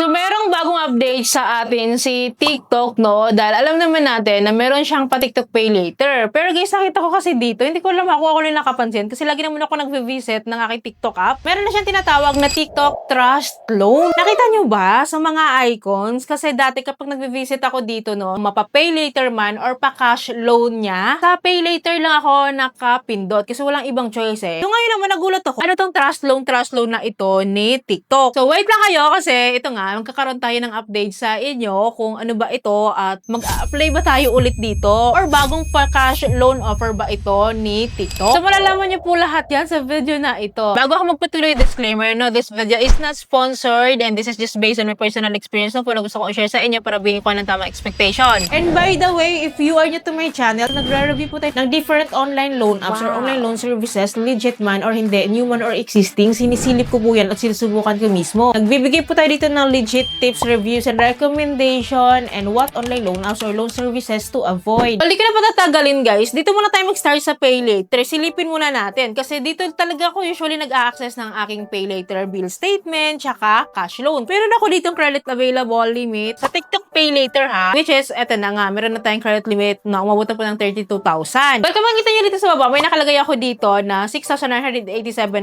So, merong bagong update sa atin si TikTok, no? Dahil alam naman natin na meron siyang pa-TikTok Pay Later. Pero guys, nakita ko kasi dito, hindi ko alam ako rin nakapansin kasi lagi naman ako nag-visit ng aking TikTok app. Meron na siyang tinatawag na TikTok Trust Loan. Nakita nyo ba sa mga icons? Kasi dati kapag nag-visit ako dito, no, mapa-Pay Later man or pa-cash loan niya, sa Pay Later lang ako nakapindot kasi walang ibang choice eh. So ngayon naman nagulat ako, ano tong trust loan na ito ni TikTok. So wait lang kayo kasi ito nga, magkakaroon tayo ng update sa inyo kung ano ba ito at mag-apply ba tayo ulit dito or bagong pa-cash loan offer ba ito ni TikTok. So malalaman niyo po lahat yan sa video na ito. Bago ako magpatuloy, disclaimer, no, this video is not sponsored and this is just based on my personal experience na po na gusto ko i-share sa inyo para bigyan ko ng tamang expectation. And by the way, if you are new to my channel, nagre-review po tayo ng different online loan apps or online loan services, legit man or hindi, new man or existing, sinisilip ko po yan at sinusubukan ko mismo. Nagbibigay po tayo dito ng legit tips, reviews, and recommendation and what online loan apps or loan services to avoid. Hindi ka na patatagalin guys, dito muna tayo mag-start sa Pay Later. Silipin muna natin kasi dito talaga ako usually nag-access ng aking Pay Later bill statement tsaka cash loan. Pero ako dito credit available limit sa TikTok Pay Later ha, which is eto na nga, meron na tayong credit limit na umabot na po ng 32,000. But kung makita nyo dito sa baba, may nakalagay ako dito na 6,987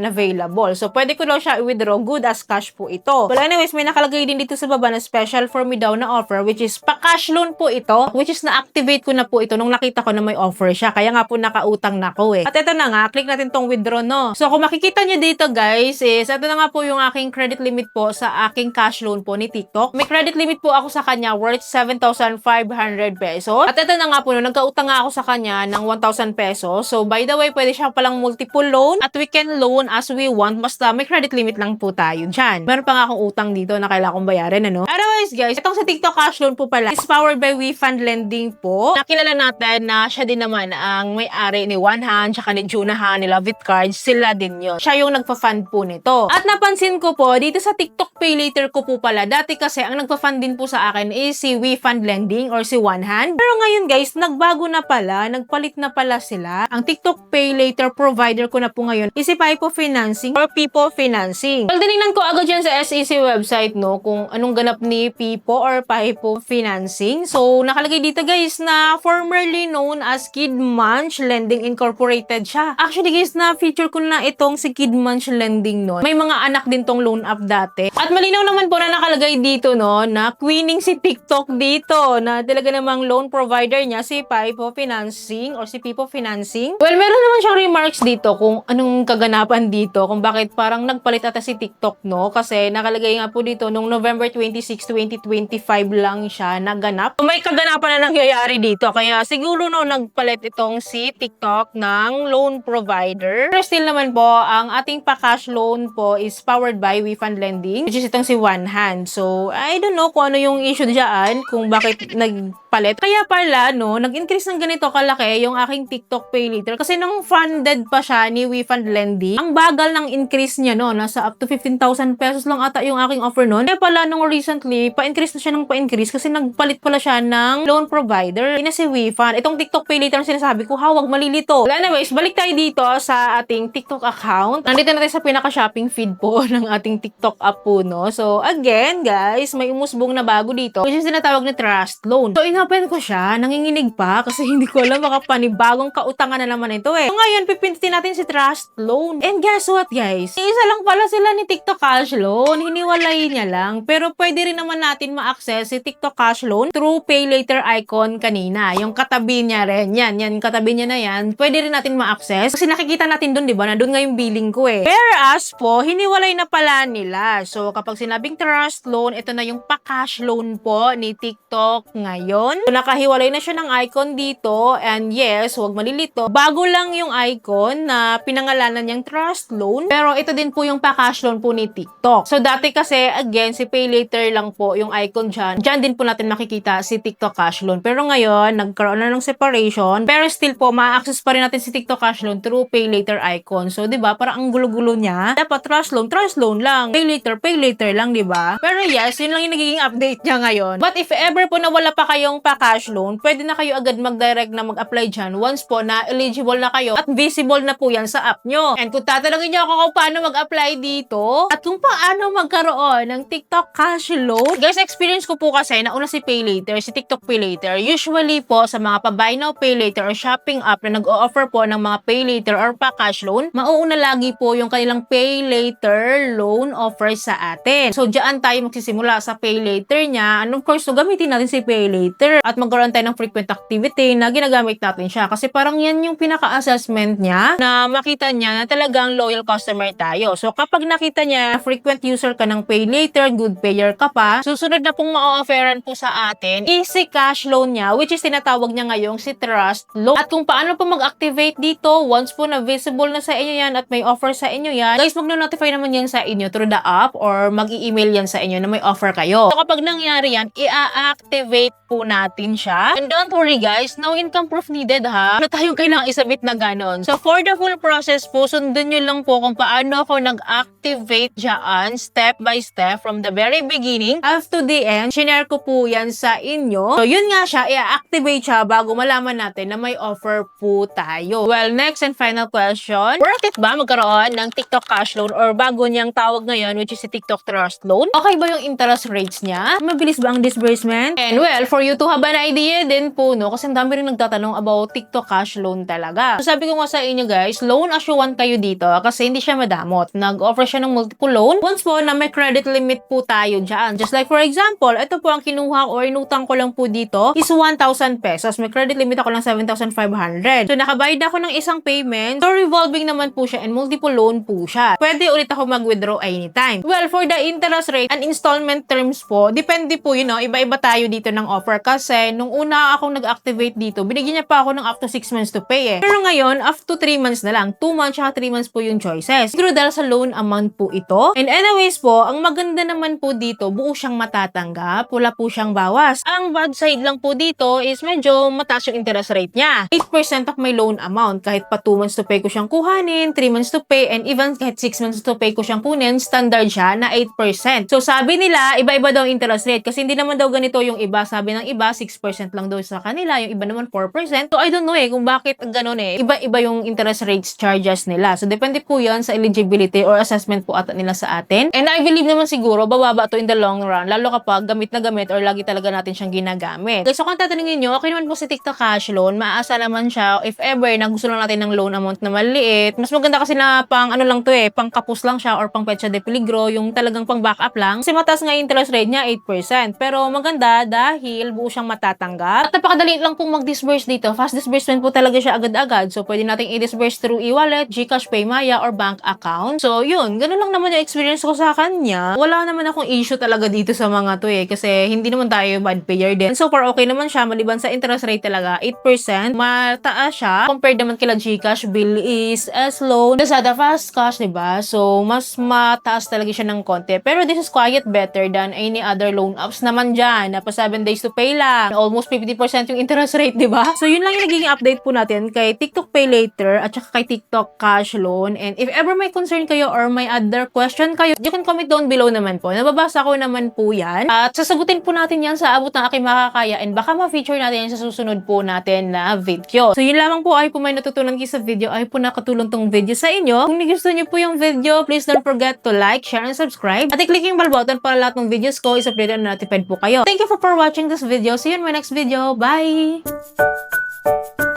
available. So pwede ko daw siya i-withdraw good as cash po ito. Well anyways, may nakalagay din dito sa baba na special for me daw na offer which is pa-cash loan po ito, which is na-activate ko na po ito nung nakita ko na may offer siya. Kaya nga po nakautang na ako eh. At ito na nga, click natin tong withdraw no. So kung makikita nyo dito guys, is ito na nga po yung aking credit limit po sa aking cash loan po ni TikTok. May credit limit po ako sa kanya worth 7,500 pesos. At ito na nga po, no, nagkautang nga ako sa kanya ng 1,000 pesos. So by the way, pwede siya palang multiple loan at we can loan as we want. Basta may credit limit lang po tayo dyan. Meron pa nga akong utang dito na kailangan kong bayarin, ano? Otherwise, guys, itong sa TikTok Cash Loan po pala is powered by WeFund Lending po. Nakilala natin na siya din naman ang may-ari ni One Hand, tsaka ni Juna Han, ni Love It Cards. Sila din yun. Siya yung nagpa-fund po nito. At napansin ko po, dito sa TikTok Pay Later ko po pala, dati kasi ang nagpa-fund din po sa akin is si WeFund Lending or si One Hand. Pero ngayon, guys, nagbago na pala, nagpalit na pala sila. Ang TikTok Pay Later provider ko na po ngayon is si Pipo Financing or Pipo Financing. Well, dinignan ko agad yan sa SEC website, no, kung anong ganap ni Pipo or Pipo Financing. So, nakalagay dito guys na formerly known as Kid Munch Lending Incorporated siya. Actually guys, na-feature ko na itong si Kid Munch Lending, no. May mga anak din tong loan app dati. At malinaw naman po na nakalagay dito, no, na queening si TikTok dito, na talaga namang loan provider niya si Pipo Financing or si Pipo Financing. Well, meron naman siyang remarks dito kung anong kaganapan dito, kung bakit parang nagpalit ata si TikTok, no? Kasi nakalagay nga po dito nung November 26, 2025 lang siya naganap. So, may kaganapan na nangyayari dito. Kaya siguro no, nagpalit itong si TikTok ng loan provider. Pero still naman po, ang ating pa-cash loan po is powered by WeFund Lending, which is itong si One Hand. So, I don't know kung ano yung issue dyan, kung bakit nagpalit. Kaya pala, no, nag-increase ng ganito kalaki yung aking TikTok Pay Later. Kasi nung funded pa siya ni WeFund Lending, ang bagal ng increase niya, no, nasa up to 15,000 pesos lang ata yung aking offer nun. Kaya pala nung recently, pa-increase na siya ng pa-increase kasi nagpalit pala siya ng loan provider. Ina si WeFund. Itong TikTok Pay Later sinasabi ko, hawag malilito. Well, anyways, balik tayo dito sa ating TikTok account. Nandito natin sa pinaka-shopping feed po ng ating TikTok app po, no. So, again, guys, may umusbong na bago dito, which is tinatawag na Trust Loan. So, inopen ko siya, nanginginig pa kasi hindi ko alam, baka panibagong kautangan na naman ito eh. So, ngayon, pipindutin natin si Trust Loan. And guess what, guys? Isa lang pala sila ni TikTok Cash Loan. Hiniwalay niya lang. Pero pwede rin naman natin ma-access si TikTok Cash Loan through Pay Later icon kanina. Yung katabi niya rin. Yan, katabi niya na yan. Pwede rin natin ma-access. Kasi nakikita natin dun, di ba? Na dun nga yung billing ko eh. Whereas po, hiniwalay na pala nila. So, kapag sinabing Trust Loan, ito na yung pa-cash loan po ni TikTok ngayon. So, nakahiwalay na siya ng icon dito. And yes, huwag malilito. Bago lang yung icon na pinangalanan niyang Trust Loan. Pero ito din po yung pa-cash loan po ni TikTok. So, dati kasi, again, si Pay Later lang po yung icon dyan. Dyan din po natin makikita si TikTok Cash Loan. Pero ngayon, nagkaroon na ng separation. Pero still po, ma-access pa rin natin si TikTok Cash Loan through Pay Later icon. So, di ba parang ang gulo-gulo niya. Dapat Trust Loan lang. Pay Later lang, di ba? Pero yes, yun lang yung nagiging naging update niya ngayon. But if ever po na wala pa kayong pa-cash loan, pwede na kayo agad mag-direct na mag-apply dyan once po na eligible na kayo at visible na po yan sa app nyo. And kung tatanungin nyo ako kung paano mag-apply dito at kung paano magkaroon ng TikTok cash loan, guys, experience ko po kasi nauna si Pay Later, si TikTok Pay Later. Usually po sa mga pa-buy now, pay later or shopping app na nag-o-offer po ng mga pay later or pa-cash loan, mauuna lagi po yung kanilang pay later loan offer sa atin. So, diyan tayo magsisimula sa pay later niya. And of course, so gamitin natin si pay later at magkaroon tayo ng frequent activity na ginagamit natin siya. Kasi parang yan yung pinaka-assessment niya na makita niya na talagang loyal customer tayo. So, kapag nakita niya frequent user ka ng pay later, good payer ka pa, susunod na pong ma-offeran po sa atin easy cash loan niya, which is tinatawag niya ngayong si Trust Loan. At kung paano po mag-activate dito, once po na visible na sa inyo yan at may offer sa inyo yan, guys, magno-notify naman yan sa inyo through the app or mag-i-email yan sa inyo na may offer kayo. So, kapag nangyari yan, i-activate po natin siya. And don't worry guys, no income proof needed ha. Wala tayong kailangang isubmit na ganon. So, for the full process po, sundan nyo lang po kung paano ako nag-activate dyan, step by step, from the very beginning up to the end. Shinare ko po yan sa inyo. So, yun nga siya, i-activate siya bago malaman natin na may offer po tayo. Well, next and final question. Worth it ba magkaroon ng TikTok cash loan or bago niyang tawag ngayon, which is si TikTok Trust Loan? Okay ba yung interest rates niya? Mabilis ba ang disbursement? And well, for you to have an idea din po, no? Kasi ang dami rin nagtatanong about TikTok cash loan talaga. So, sabi ko nga sa inyo guys, loan as you want kayo dito kasi hindi siya madamot. Nag-offer siya ng multiple loan. Once po na may credit limit po tayo dyan. Just like for example, ito po ang kinuha or inutang ko lang po dito is 1,000 pesos. May credit limit ako ng 7,500. So, nakabayad ako ng isang payment. So, revolving naman po siya and multiple loan po siya. Pwede ulit ako mag-withdraw anytime. Well, for the interest rate and installment terms po, depende po, iba-iba tayo dito ng offer kasi nung una akong nag-activate dito, binigyan niya pa ako ng up to 6 months to pay eh. Pero ngayon, up to 3 months na lang. 2 months at 3 months po yung choices. Siguro dahil sa loan amount po ito. And anyways po, ang maganda naman po dito, buo siyang matatanggap, wala po siyang bawas. Ang bad side lang po dito is medyo mataas yung interest rate niya. 8% of my loan amount. Kahit pa 2 months to pay ko siyang kuhanin, 3 months to pay, and even kahit 6 months to pay ko siyang kunin, standard siya na 8%. So sabi nila, iba-iba daw interest rate kasi hindi naman daw ganito yung iba. Sabi ng iba, 6% lang daw sa kanila, yung iba naman 4%. So I don't know kung bakit ganun Iba-iba yung interest rates charges nila. So depende po yan sa eligibility or assessment po ata nila sa atin. And I believe naman siguro, bababa to in the long run, lalo kapag gamit na gamit or lagi talaga natin siyang ginagamit. Okay, so kung tatanungin nyo, okay naman po si TikTok cash loan, maasa naman siya if ever na gusto lang natin ng loan amount na maliit. Mas maganda kasi na pang ano lang to pang kapus lang siya or pang petsa de peligro, yung talagang pang backup lang. Kasi mataas nga yung interest rate niya, 8%. Pero maganda dahil buo siyang matatanggap. At napakadali lang pong mag-disburse dito. Fast disbursement po talaga siya agad-agad. So pwede nating i-disburse through e-wallet, GCash, Paymaya, or bank account. So yun, ganun lang naman yung experience ko sa kanya. Wala naman akong issue talaga dito sa mga to kasi hindi naman tayo bad payer din. So far okay naman siya, maliban sa interest rate talaga, 8%. Mataas siya. Compared naman kila GCash, Bill is as loan. Lazada Fast Cash, diba? So mas mataas talaga siya ng konti. Pero this is quite better than any other loan apps naman dyan. Na pa 7 days to pay lang. Almost 50% yung interest rate, diba? So yun lang yung nagiging update po natin kay TikTok Pay Later at saka kay TikTok Cash Loan. And if ever may concern kayo or may other question kayo, you can comment down below naman po. Nababasa ko naman po yan. At sasagutin po natin yan sa abot ng aking makakaya and baka ma-feature natin yan sa susunod po natin na video. So yun lamang po ay po may natutunan kayo sa video ay po nakatulong tong video sa inyo. Kung gusto niyo po yung video, please don't forget to like, share, and subscribe. At i-click yung bell button para lahat ng videos ko is-upload and notified po kayo. Thank you for watching this video. See you in my next video. Bye!